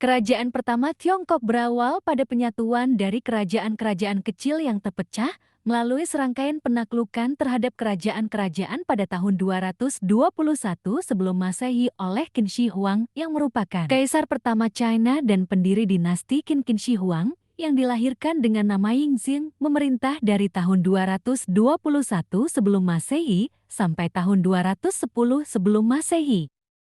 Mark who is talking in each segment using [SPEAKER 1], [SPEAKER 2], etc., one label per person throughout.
[SPEAKER 1] Kerajaan pertama Tiongkok berawal pada penyatuan dari kerajaan-kerajaan kecil yang terpecah melalui serangkaian penaklukan terhadap kerajaan-kerajaan pada tahun 221 sebelum Masehi oleh Qin Shi Huang yang merupakan kaisar pertama China dan pendiri dinasti Qin Shi Huang yang dilahirkan dengan nama Yingxing, memerintah dari tahun 221 sebelum Masehi sampai tahun 210 sebelum Masehi.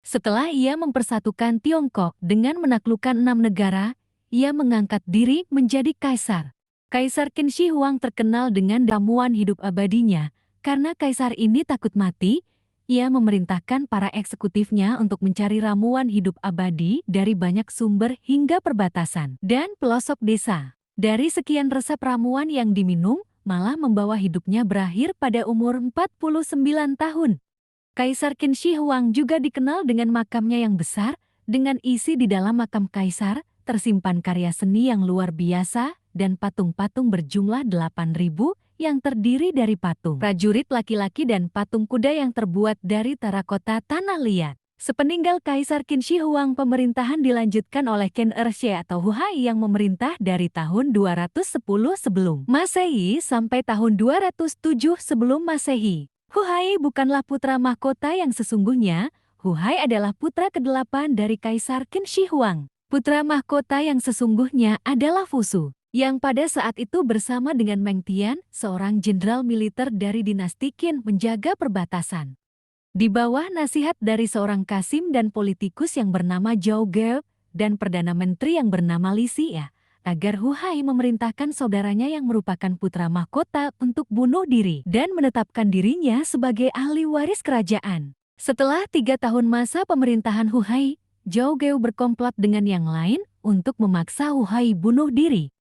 [SPEAKER 1] Setelah ia mempersatukan Tiongkok dengan menaklukkan 6 negara, ia mengangkat diri menjadi kaisar. Kaisar Qin Shi Huang terkenal dengan ramuan hidup abadinya. Karena kaisar ini takut mati, ia memerintahkan para eksekutifnya untuk mencari ramuan hidup abadi dari banyak sumber hingga perbatasan dan pelosok desa. Dari sekian resep ramuan yang diminum, malah membawa hidupnya berakhir pada umur 49 tahun. Kaisar Qin Shi Huang juga dikenal dengan makamnya yang besar. Dengan isi di dalam makam kaisar, tersimpan karya seni yang luar biasa dan patung-patung berjumlah 8.000 yang terdiri dari patung prajurit laki-laki dan patung kuda yang terbuat dari terakota tanah liat. Sepeninggal Kaisar Qin Shi Huang, pemerintahan dilanjutkan oleh Qin Ershi atau Huhai yang memerintah dari tahun 210 sebelum Masehi sampai tahun 207 sebelum Masehi. Huhai bukanlah putra mahkota yang sesungguhnya. Huhai adalah putra ke-8 dari Kaisar Qin Shi Huang. Putra mahkota yang sesungguhnya adalah Fusu, yang pada saat itu bersama dengan Meng Tian, seorang jenderal militer dari dinasti Qin, menjaga perbatasan. Di bawah nasihat dari seorang kasim dan politikus yang bernama Zhao Ge dan Perdana Menteri yang bernama Li Xia, agar Huhai memerintahkan saudaranya yang merupakan putra mahkota untuk bunuh diri dan menetapkan dirinya sebagai ahli waris kerajaan. Setelah 3 tahun masa pemerintahan Huhai, Zhao Ge berkomplot dengan yang lain untuk memaksa Huhai bunuh diri.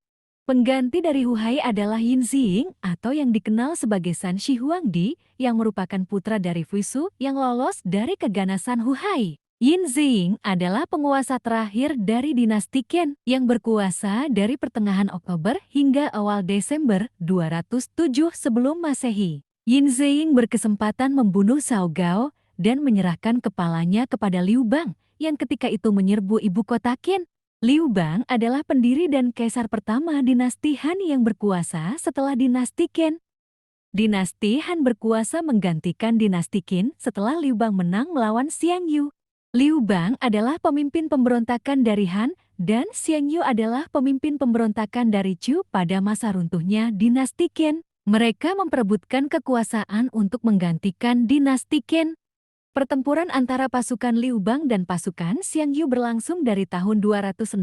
[SPEAKER 1] Pengganti dari Huhai adalah Yinzing atau yang dikenal sebagai San Shi Huangdi yang merupakan putra dari Fusu yang lolos dari keganasan Huhai. Yinzing adalah penguasa terakhir dari dinasti Qin yang berkuasa dari pertengahan Oktober hingga awal Desember 207 sebelum Masehi. Yinzing berkesempatan membunuh Cao Gao dan menyerahkan kepalanya kepada Liu Bang yang ketika itu menyerbu ibu kota Qin. Liu Bang adalah pendiri dan kaisar pertama dinasti Han yang berkuasa setelah dinasti Qin. Dinasti Han berkuasa menggantikan dinasti Qin setelah Liu Bang menang melawan Xiang Yu. Liu Bang adalah pemimpin pemberontakan dari Han dan Xiang Yu adalah pemimpin pemberontakan dari Chu pada masa runtuhnya dinasti Qin. Mereka memperebutkan kekuasaan untuk menggantikan dinasti Qin. Pertempuran antara pasukan Liu Bang dan pasukan Xiang Yu berlangsung dari tahun 206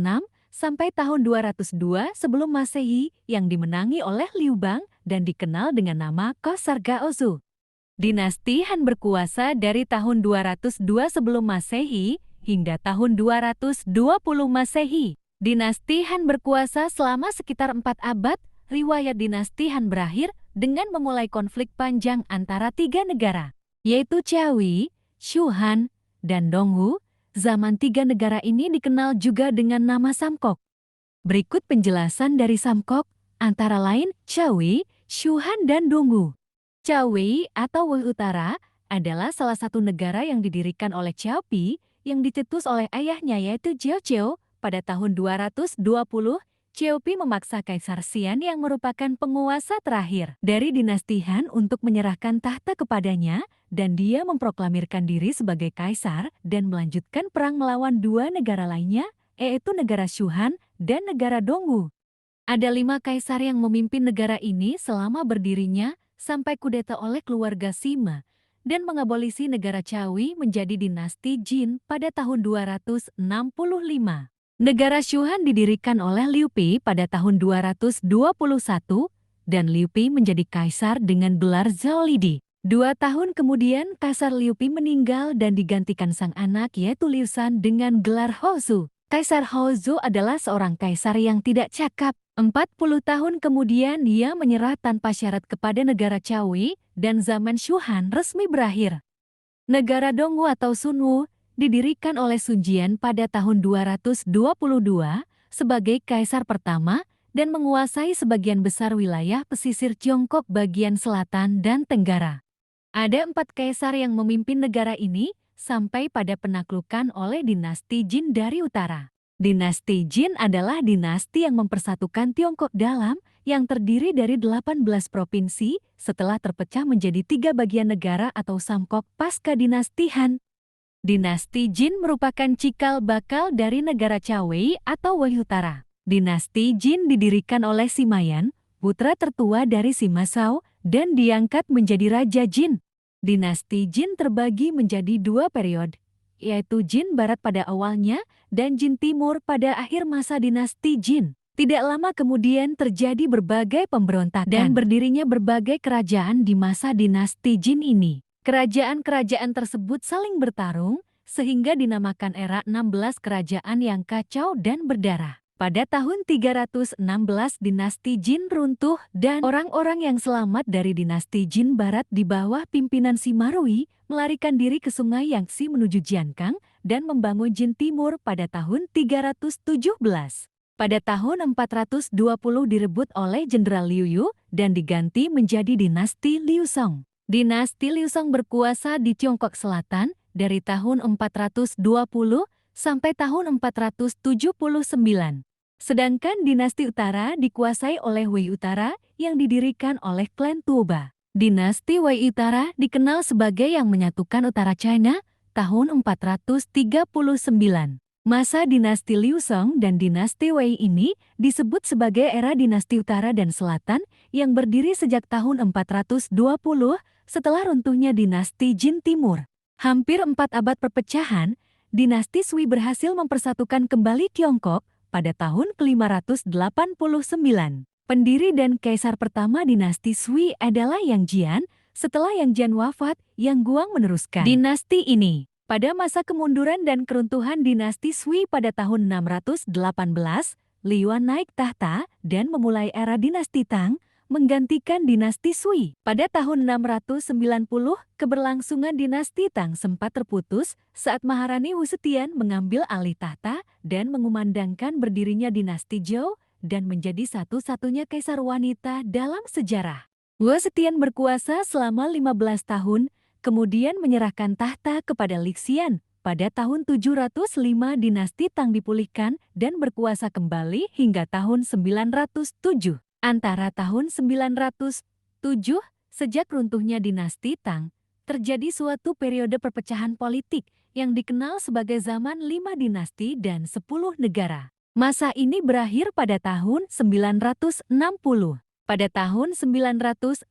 [SPEAKER 1] sampai tahun 202 sebelum Masehi yang dimenangi oleh Liu Bang dan dikenal dengan nama Kosar Gaozu. Dinasti Han berkuasa dari tahun 202 sebelum Masehi hingga tahun 220 Masehi. Dinasti Han berkuasa selama sekitar 4 abad. Riwayat dinasti Han berakhir dengan memulai konflik panjang antara 3 negara, yaitu Qiaowi, Shu Han, dan Dongwu. Zaman 3 negara ini dikenal juga dengan nama Samkok. Berikut penjelasan dari Samkok, antara lain Qiaowi, Shu Han, dan Dongwu. Qiaowi atau Wu Utara adalah salah satu negara yang didirikan oleh Qiao Pi yang dicetus oleh ayahnya yaitu Jiao Qiao pada tahun 220. Qiao Pi memaksa Kaisar Xian yang merupakan penguasa terakhir dari dinasti Han untuk menyerahkan tahta kepadanya dan dia memproklamirkan diri sebagai kaisar dan melanjutkan perang melawan 2 negara lainnya yaitu negara Shu Han dan negara Dongwu. Ada 5 kaisar yang memimpin negara ini selama berdirinya sampai kudeta oleh keluarga Sima dan mengabolisi negara Qiaowi menjadi dinasti Jin pada tahun 265. Negara Shu Han didirikan oleh Liu Pi pada tahun 221 dan Liu Pi menjadi kaisar dengan gelar Zhao Lidi. 2 tahun kemudian Kaisar Liu Pi meninggal dan digantikan sang anak yaitu Liu Shan dengan gelar Houzhou. Kaisar Houzhou adalah seorang kaisar yang tidak cakap. 40 tahun kemudian dia menyerah tanpa syarat kepada negara Qiaowi dan zaman Shu Han resmi berakhir. Negara Dongwu atau Sunwu didirikan oleh Sun Jian pada tahun 222 sebagai kaisar pertama dan menguasai sebagian besar wilayah pesisir Tiongkok bagian selatan dan tenggara. Ada 4 kaisar yang memimpin negara ini sampai pada penaklukan oleh dinasti Jin dari utara. Dinasti Jin adalah dinasti yang mempersatukan Tiongkok dalam yang terdiri dari 18 provinsi setelah terpecah menjadi 3 bagian negara atau Samkok pasca dinasti Han. Dinasti Jin merupakan cikal bakal dari negara Chawei atau Wei Utara. Dinasti Jin didirikan oleh Simayan, putra tertua dari Sima Shao, dan diangkat menjadi Raja Jin. Dinasti Jin terbagi menjadi 2 periode, yaitu Jin Barat pada awalnya dan Jin Timur pada akhir masa dinasti Jin. Tidak lama kemudian terjadi berbagai pemberontakan dan berdirinya berbagai kerajaan di masa dinasti Jin ini. Kerajaan-kerajaan tersebut saling bertarung, sehingga dinamakan era 16 kerajaan yang kacau dan berdarah. Pada tahun 316 dinasti Jin runtuh dan orang-orang yang selamat dari dinasti Jin Barat di bawah pimpinan Simarui melarikan diri ke sungai Yangtze menuju Jiankang dan membangun Jin Timur pada tahun 317. Pada tahun 420 direbut oleh Jenderal Liu Yu dan diganti menjadi dinasti Liu Song. Dinasti Liu Song berkuasa di Tiongkok Selatan dari tahun 420 sampai tahun 479. Sedangkan dinasti Utara dikuasai oleh Wei Utara yang didirikan oleh klan Tuoba. Dinasti Wei Utara dikenal sebagai yang menyatukan Utara China tahun 439. Masa dinasti Liu Song dan dinasti Wei ini disebut sebagai era dinasti Utara dan Selatan yang berdiri sejak tahun 420 setelah runtuhnya dinasti Jin Timur. Hampir 4 abad perpecahan, dinasti Sui berhasil mempersatukan kembali Tiongkok pada tahun ke-589. Pendiri dan kaisar pertama dinasti Sui adalah Yang Jian. Setelah Yang Jian wafat, Yang Guang meneruskan dinasti ini. Pada masa kemunduran dan keruntuhan dinasti Sui pada tahun 618, Liu Yuan naik tahta dan memulai era dinasti Tang, menggantikan dinasti Sui. Pada tahun 690, keberlangsungan dinasti Tang sempat terputus saat Maharani Wu Zetian mengambil alih tahta dan mengumandangkan berdirinya dinasti Zhou dan menjadi satu-satunya kaisar wanita dalam sejarah. Wu Zetian berkuasa selama 15 tahun, kemudian menyerahkan tahta kepada Lixian. Pada tahun 705 dinasti Tang dipulihkan dan berkuasa kembali hingga tahun 907. Antara tahun 907, sejak runtuhnya dinasti Tang, terjadi suatu periode perpecahan politik yang dikenal sebagai zaman 5 dinasti dan 10 negara. Masa ini berakhir pada tahun 960. Pada tahun 960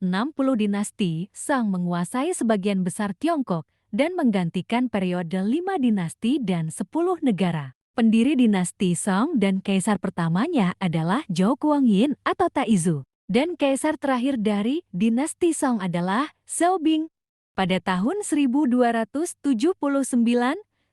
[SPEAKER 1] dinasti Shang menguasai sebagian besar Tiongkok dan menggantikan periode 5 dinasti dan 10 negara. Pendiri dinasti Song dan kaisar pertamanya adalah Zhou Guangyin atau Taizu. Dan kaisar terakhir dari dinasti Song adalah Zhou Bing. Pada tahun 1279,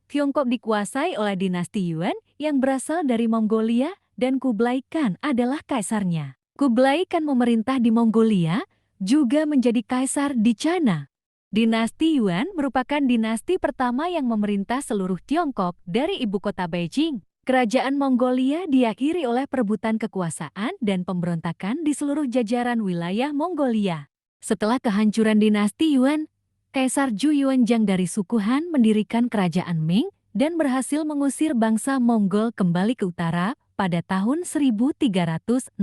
[SPEAKER 1] Tiongkok dikuasai oleh dinasti Yuan yang berasal dari Mongolia dan Kublai Khan adalah kaisarnya. Kublai Khan memerintah di Mongolia, juga menjadi kaisar di China. Dinasti Yuan merupakan dinasti pertama yang memerintah seluruh Tiongkok dari ibu kota Beijing. Kerajaan Mongolia diakhiri oleh perebutan kekuasaan dan pemberontakan di seluruh jajaran wilayah Mongolia. Setelah kehancuran dinasti Yuan, Kaisar Zhu Yuanzhang dari suku Han mendirikan kerajaan Ming dan berhasil mengusir bangsa Mongol kembali ke utara pada tahun 1368.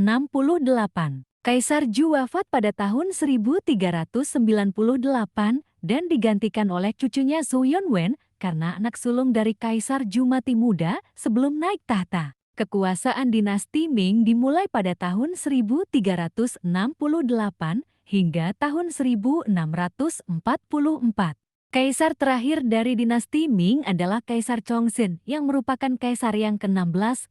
[SPEAKER 1] Kaisar Zhu wafat pada tahun 1398 dan digantikan oleh cucunya Zhou Yunwen karena anak sulung dari Kaisar Zhu mati muda sebelum naik tahta. Kekuasaan dinasti Ming dimulai pada tahun 1368 hingga tahun 1644. Kaisar terakhir dari dinasti Ming adalah Kaisar Chongzhen yang merupakan kaisar yang ke-16.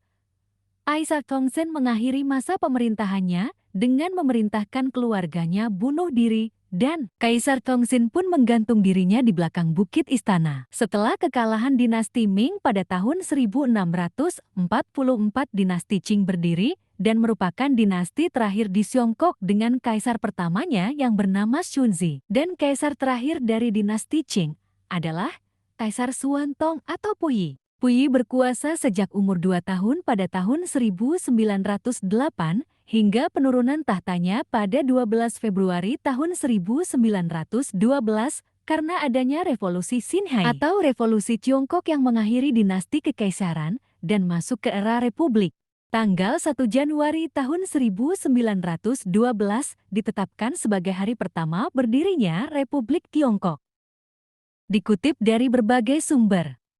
[SPEAKER 1] Kaisar Chongzhen mengakhiri masa pemerintahannya dengan memerintahkan keluarganya bunuh diri dan Kaisar Chongzhen pun menggantung dirinya di belakang bukit istana. Setelah kekalahan dinasti Ming pada tahun 1644, dinasti Qing berdiri dan merupakan dinasti terakhir di Tiongkok dengan kaisar pertamanya yang bernama Shunzi. Dan kaisar terakhir dari dinasti Qing adalah Kaisar Xuantong atau Puyi. Puyi berkuasa sejak umur 2 tahun pada tahun 1908 hingga penurunan tahtanya pada 12 Februari tahun 1912 karena adanya revolusi Xinhai atau revolusi Tiongkok yang mengakhiri dinasti kekaisaran dan masuk ke era Republik. Tanggal 1 Januari tahun 1912 ditetapkan sebagai hari pertama berdirinya Republik Tiongkok. Dikutip dari berbagai sumber,